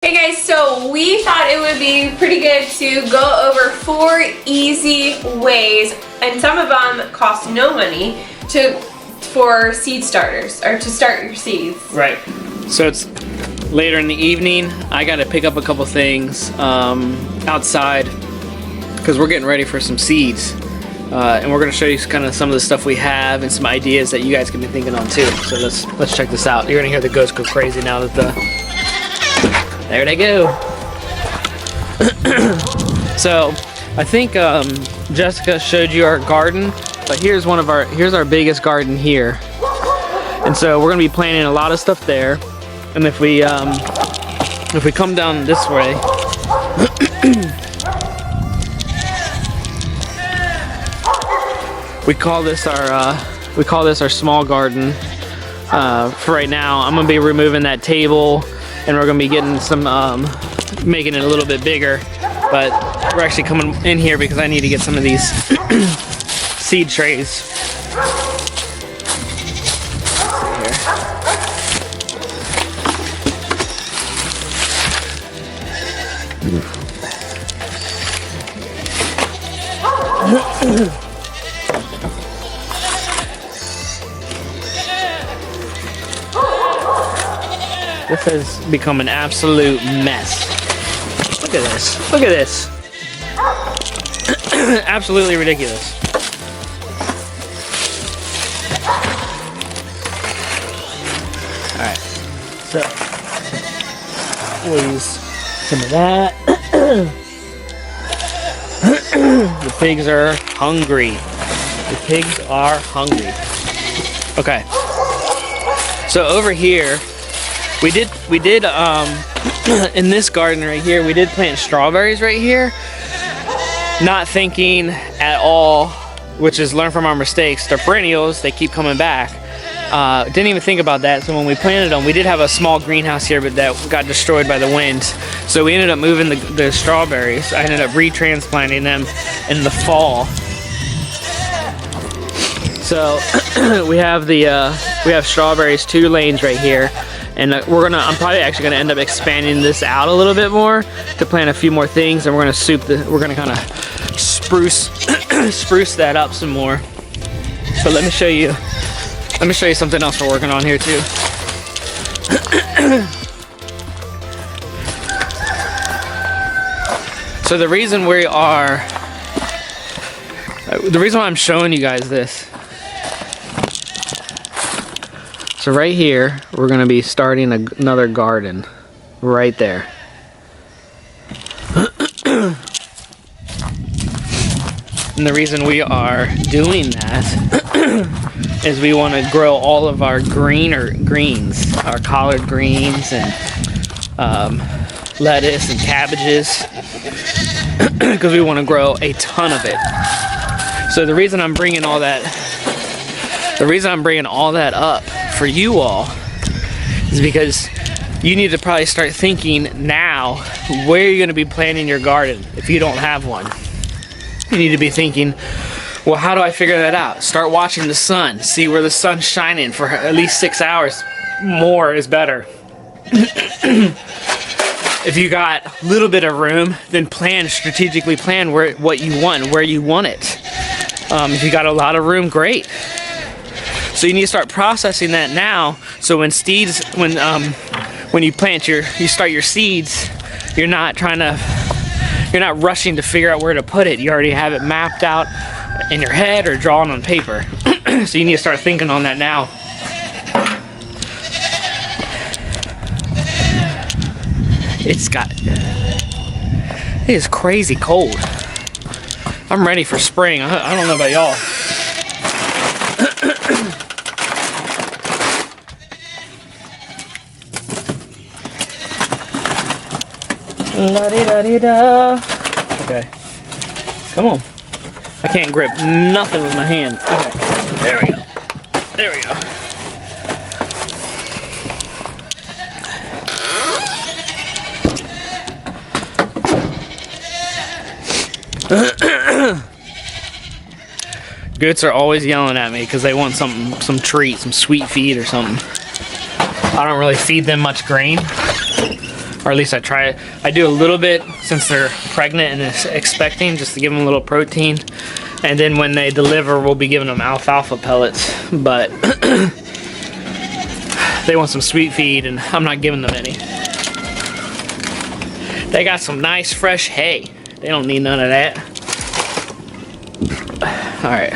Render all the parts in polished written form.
Hey guys, so we thought it would be pretty good to go over 4 easy ways, and some of them cost no money, for seed starters, or to start your seeds. Right. So it's later in the evening. I gotta pick up a couple things outside because we're getting ready for some seeds. And we're gonna show you kind of some of the stuff we have and some ideas that you guys can be thinking on too. So let's check this out. You're gonna hear the goats go crazy now that there they go. So I think Jessica showed you our garden, but here's our biggest garden here. And so we're gonna be planting a lot of stuff there. And if we come down this way, we call this our small garden. For right now, I'm gonna be removing that table, and we're gonna be getting some, making it a little bit bigger. But we're actually coming in here because I need to get some of these seed trays. This has become an absolute mess. Look at this. Look at this. Absolutely ridiculous. Alright. So, we'll use some of that. The pigs are hungry. The pigs are hungry. Okay. So over here, we did in this garden right here, we did plant strawberries right here, not thinking at all, which is learn from our mistakes. They're perennials, they keep coming back. Didn't even think about that. So when we planted them, we did have a small greenhouse here, but that got destroyed by the wind. So we ended up moving the strawberries. I ended up retransplanting them in the fall. So we have strawberries, 2 lanes right here. And I'm probably actually gonna end up expanding this out a little bit more to plant a few more things, and we're gonna kind of spruce that up some more. So let me show you something else we're working on here too. So the reason why I'm showing you guys this. So right here, we're gonna be starting another garden, right there. And the reason we are doing that is we want to grow all of our greens, our collard greens and lettuce and cabbages, because we want to grow a ton of it. So the reason I'm bringing all that up for you all is because you need to probably start thinking now where you're going to be planting your garden if you don't have one. You need to be thinking, well, how do I figure that out? Start watching the sun. See where the sun's shining for at least 6 hours. More is better. If you got a little bit of room, then strategically plan what you want, where you want it. If you got a lot of room, great. So you need to start processing that now. So when you start your seeds, you're not rushing to figure out where to put it. You already have it mapped out in your head or drawn on paper. So you need to start thinking on that now. It is crazy cold. I'm ready for spring. I don't know about y'all. La-di-da-di-da. Okay. Come on. I can't grip nothing with my hand. Okay. There we go. There we go. Goats are always yelling at me because they want some treat, some sweet feed or something. I don't really feed them much grain. Or or at least I try. I do a little bit since they're pregnant and expecting, just to give them a little protein. And then when they deliver, we'll be giving them alfalfa pellets. But they want some sweet feed, and I'm not giving them any. They got some nice fresh hay. They don't need none of that. All right.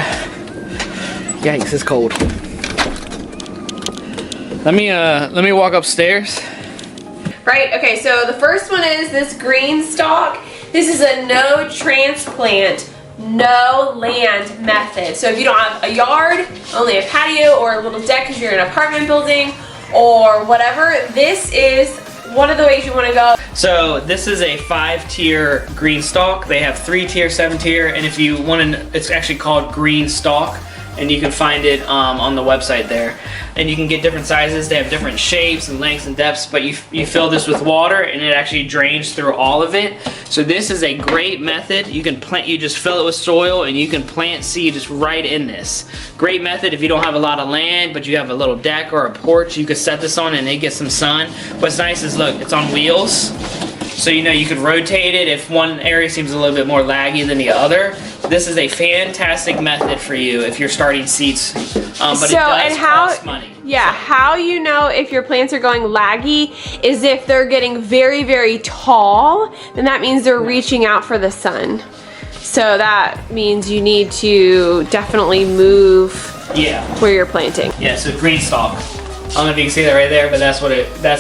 Yikes, it's cold. Let me walk upstairs. Right, okay, so the first one is this green stalk. This is a no transplant, no land method. So if you don't have a yard, only a patio or a little deck because you're in an apartment building or whatever, this is one of the ways you want to go. So this is a 5-tier green stalk. They have 3-tier, 7-tier, and if you want to, it's actually called green stalk, and you can find it on the website there. And you can get different sizes. They have different shapes and lengths and depths, but you fill this with water and it actually drains through all of it. So this is a great method. You can plant, you just fill it with soil and you can plant seeds right in this. Great method if you don't have a lot of land, but you have a little deck or a porch, you could set this on and it gets some sun. What's nice is, look, it's on wheels. So you know you could rotate it if one area seems a little bit more laggy than the other. This is a fantastic method for you if you're starting seeds, but it does cost money. Yeah, how you know if your plants are going laggy is if they're getting very, very tall, then that means they're reaching out for the sun. So that means you need to definitely move where you're planting. Yeah, so green stalk. I don't know if you can see that right there, but that's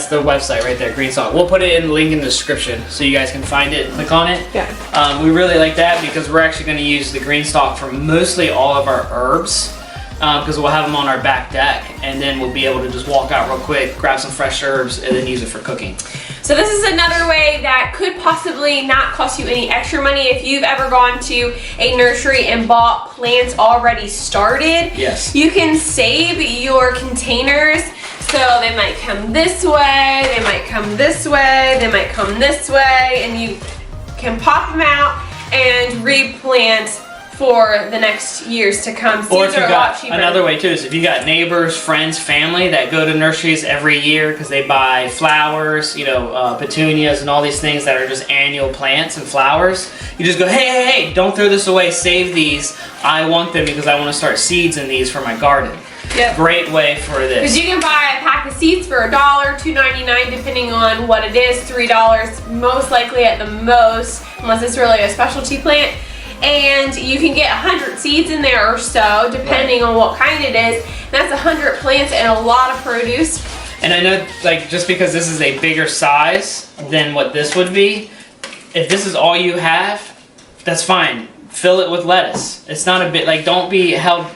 the website right there, green stalk. We'll put it in the link in the description so you guys can find it, click on it. Yeah. We really like that because we're actually going to use the green stalk for mostly all of our herbs because we'll have them on our back deck and then we'll be able to just walk out real quick, grab some fresh herbs, and then use it for cooking. So this is another way that could possibly not cost you any extra money. If you've ever gone to a nursery and bought plants already started, yes, you can save your containers. So they might come this way, they might come this way, they might come this way, and you can pop them out and replant for the next years to come. Or if you got another way too, is if you got neighbors, friends, family that go to nurseries every year because they buy flowers, you know, petunias and all these things that are just annual plants and flowers. You just go, hey, don't throw this away, save these. I want them because I want to start seeds in these for my garden. Yep. Great way for this. Because you can buy a pack of seeds for $1, $2.99 depending on what it is, $3 most likely at the most, unless it's really a specialty plant. And you can get 100 seeds in there or so, depending on what kind it is. And that's 100 plants and a lot of produce. And I know, like, just because this is a bigger size than what this would be, if this is all you have, that's fine. Fill it with lettuce. It's not a bit, like, don't be held.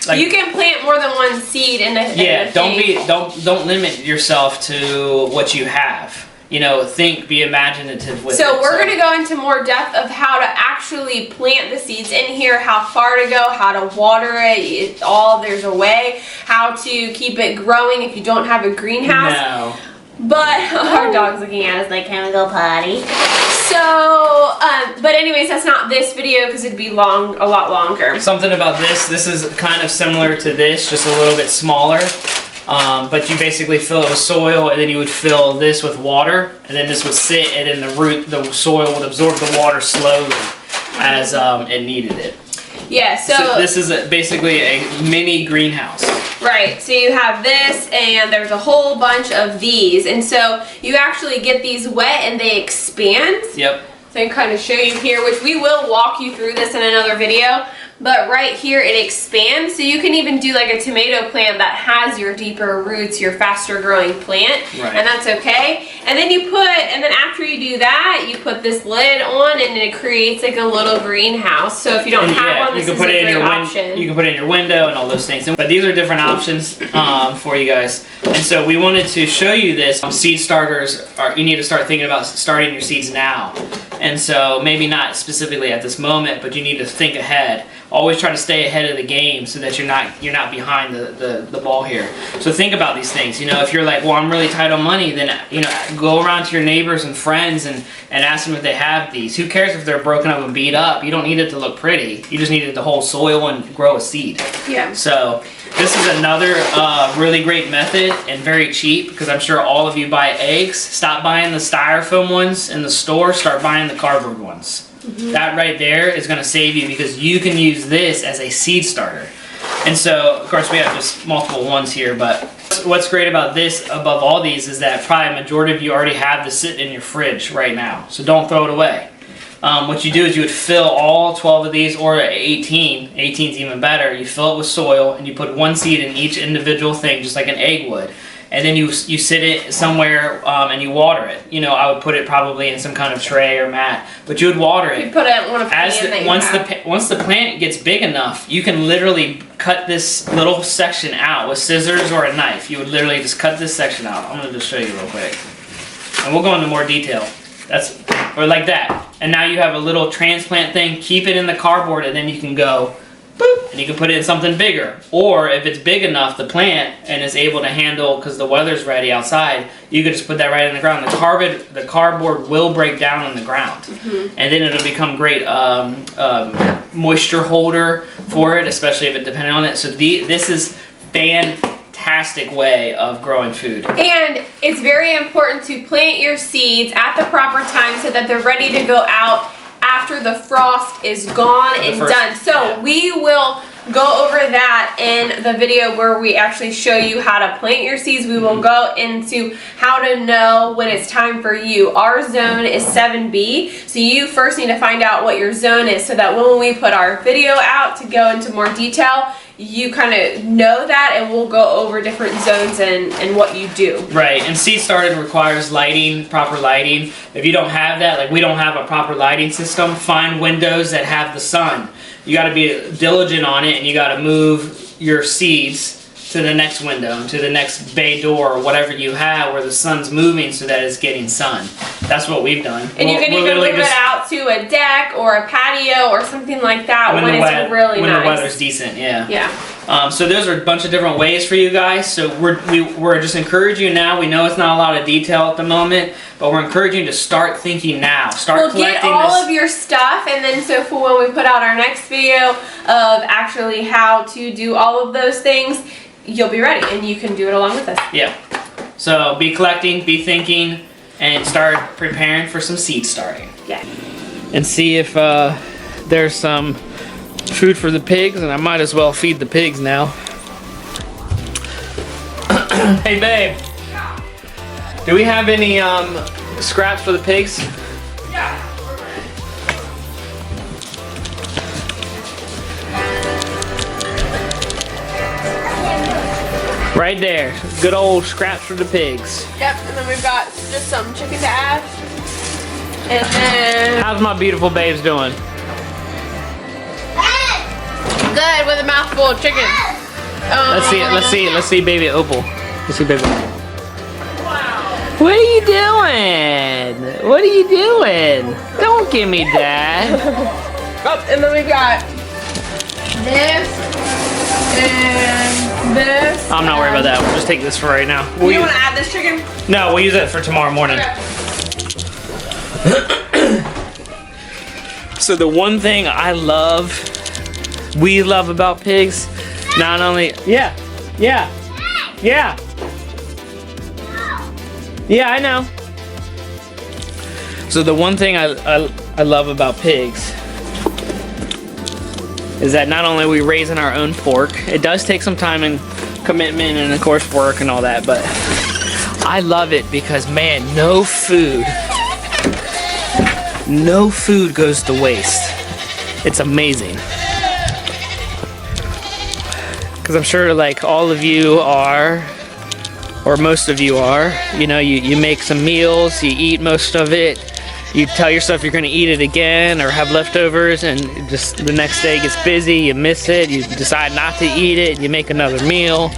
Like, you can plant more than one seed in a don't limit yourself to what you have. You know, be imaginative with it. So we're going to go into more depth of how to actually plant the seeds in here, how far to go, how to water it, there's a way, how to keep it growing if you don't have a greenhouse. No. But our dog's looking at us like, can we go potty? So, but anyways, that's not this video because it'd be a lot longer. Something about this is kind of similar to this, just a little bit smaller. But you basically fill it with soil and then you would fill this with water and then this would sit and then the soil would absorb the water slowly as it needed it. Yeah, so this is basically a mini greenhouse. Right, so you have this and there's a whole bunch of these, and so you actually get these wet and they expand. Yep. So I can kind of show you here, which we will walk you through this in another video. But right here it expands, so you can even do like a tomato plant that has your deeper roots, your faster growing plant, and that's okay. And then after you do that, you put this lid on and it creates like a little greenhouse. So if you don't have one, this is a great option. You can put it in your window and all those things. But these are different options for you guys. And so we wanted to show you this. Seed starters, you need to start thinking about starting your seeds now. And so maybe not specifically at this moment, but you need to think ahead. Always try to stay ahead of the game so that you're not behind the ball here. So think about these things. You know, if you're like, well, I'm really tight on money, then go around to your neighbors and friends and ask them if they have these. Who cares if they're broken up and beat up? You don't need it to look pretty. You just need it to hold soil and grow a seed. Yeah. So This is another really great method and very cheap because I'm sure all of you buy eggs. Stop buying the styrofoam ones in the store, start buying the cardboard ones. That right there is going to save you because you can use this as a seed starter. And so, of course, we have just multiple ones here, but what's great about this above all these is that probably a majority of you already have this sitting in your fridge right now. So don't throw it away. What you do is you would fill all 12 of these, or 18, 18 is even better. You fill it with soil and you put one seed in each individual thing, just like an egg would. And then you sit it somewhere and you water it. You know, I would put it probably in some kind of tray or mat, but you would water it. You put it on a pan once the plant gets big enough, you can literally cut this little section out with scissors or a knife. You would literally just cut this section out. I'm going to just show you real quick. And we'll go into more detail. Or like that. And now you have a little transplant thing. Keep it in the cardboard and then you can go boop, and you can put it in something bigger. Or if it's big enough, the plant, and is able to handle, because the weather's ready outside, you could just put that right in the ground. The cardboard will break down on the ground. And then it'll become great moisture holder for it, especially if it depended on it. So this is fantastic way of growing food. And it's very important to plant your seeds at the proper time so that they're ready to go out after the frost is gone and done. So we will go over that in the video where we actually show you how to plant your seeds. We will go into how to know when it's time for you. Our zone is 7B, so you first need to find out what your zone is so that when we put our video out to go into more detail, you kind of know that, and we'll go over different zones and what you do. Right, and seed starting requires lighting, proper lighting. If you don't have that, like we don't have a proper lighting system, find windows that have the sun. You got to be diligent on it, and you got to move your seeds to the next window, to the next bay door, or whatever you have where the sun's moving so that it's getting sun. That's what we've done. And you can even move it out to a deck or a patio or something like that when it's really nice. When the weather's decent, yeah. Yeah. So those are a bunch of different ways for you guys. So we're just encouraging you now. We know it's not a lot of detail at the moment, but we're encouraging you to start thinking now. Start collecting get all of your stuff, and then so for when we put out our next video of actually how to do all of those things, you'll be ready and you can do it along with us. Yeah. So be collecting, be thinking, and start preparing for some seed starting. Yeah. And see if there's some food for the pigs, and I might as well feed the pigs now. Hey babe. Do we have any scraps for the pigs? Yeah. Right there, good old scraps for the pigs. Yep, and then we've got just some chicken to add. And then... How's my beautiful babes doing? Good, with a mouthful of chicken. Let's see baby Opal. Let's see baby Opal. Wow. What are you doing? What are you doing? Don't give me that. Oh, and then we got this and this. I'm not worried about that. We'll just take this for right now. You want to add this chicken? No, we'll use it for tomorrow morning. Okay. So the one thing we love about pigs, not only, yeah, I know. So the one thing I love about pigs is that not only are we raising our own pork, it does take some time and commitment and of course work and all that, but I love it because, man, no food goes to waste. It's amazing. Because I'm sure like all of you are, or most of you are, you know, you make some meals, you eat most of it, you tell yourself you're gonna eat it again or have leftovers, and just the next day gets busy, you miss it, you decide not to eat it, you make another meal,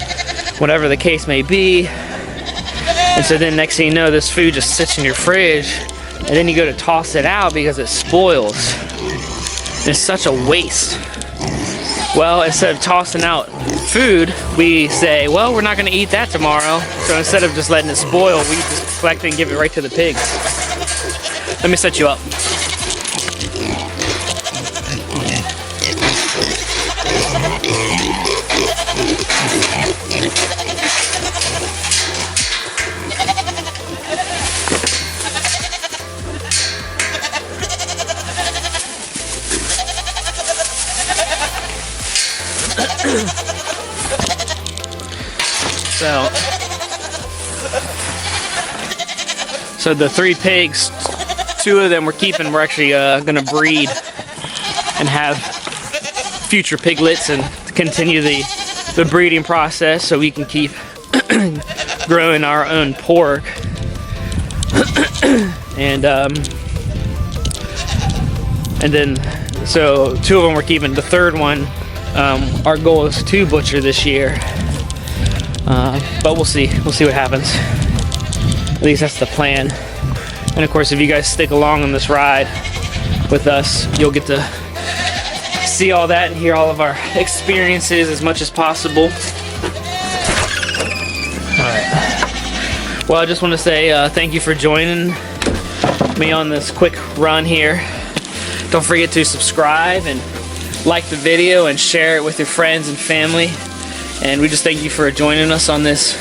whatever the case may be. And so then next thing you know, this food just sits in your fridge, and then you go to toss it out because it spoils. It's such a waste. Well, instead of tossing out food, we say, well, we're not gonna eat that tomorrow. So instead of just letting it spoil, we just collect it and give it right to the pigs. Let me set you up. So the 3 pigs, 2 of them we're keeping. We're actually gonna breed and have future piglets and continue the breeding process so we can keep growing our own pork. And then so 2 of them we're keeping. The 3rd one, our goal is to butcher this year, but we'll see what happens. At least that's the plan. And of course, if you guys stick along on this ride with us, you'll get to see all that and hear all of our experiences as much as possible. Alright. Well, I just want to say thank you for joining me on this quick run here. Don't forget to subscribe and like the video and share it with your friends and family. And we just thank you for joining us on this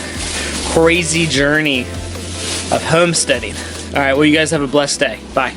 crazy journey of homesteading. All right, well, you guys have a blessed day. Bye.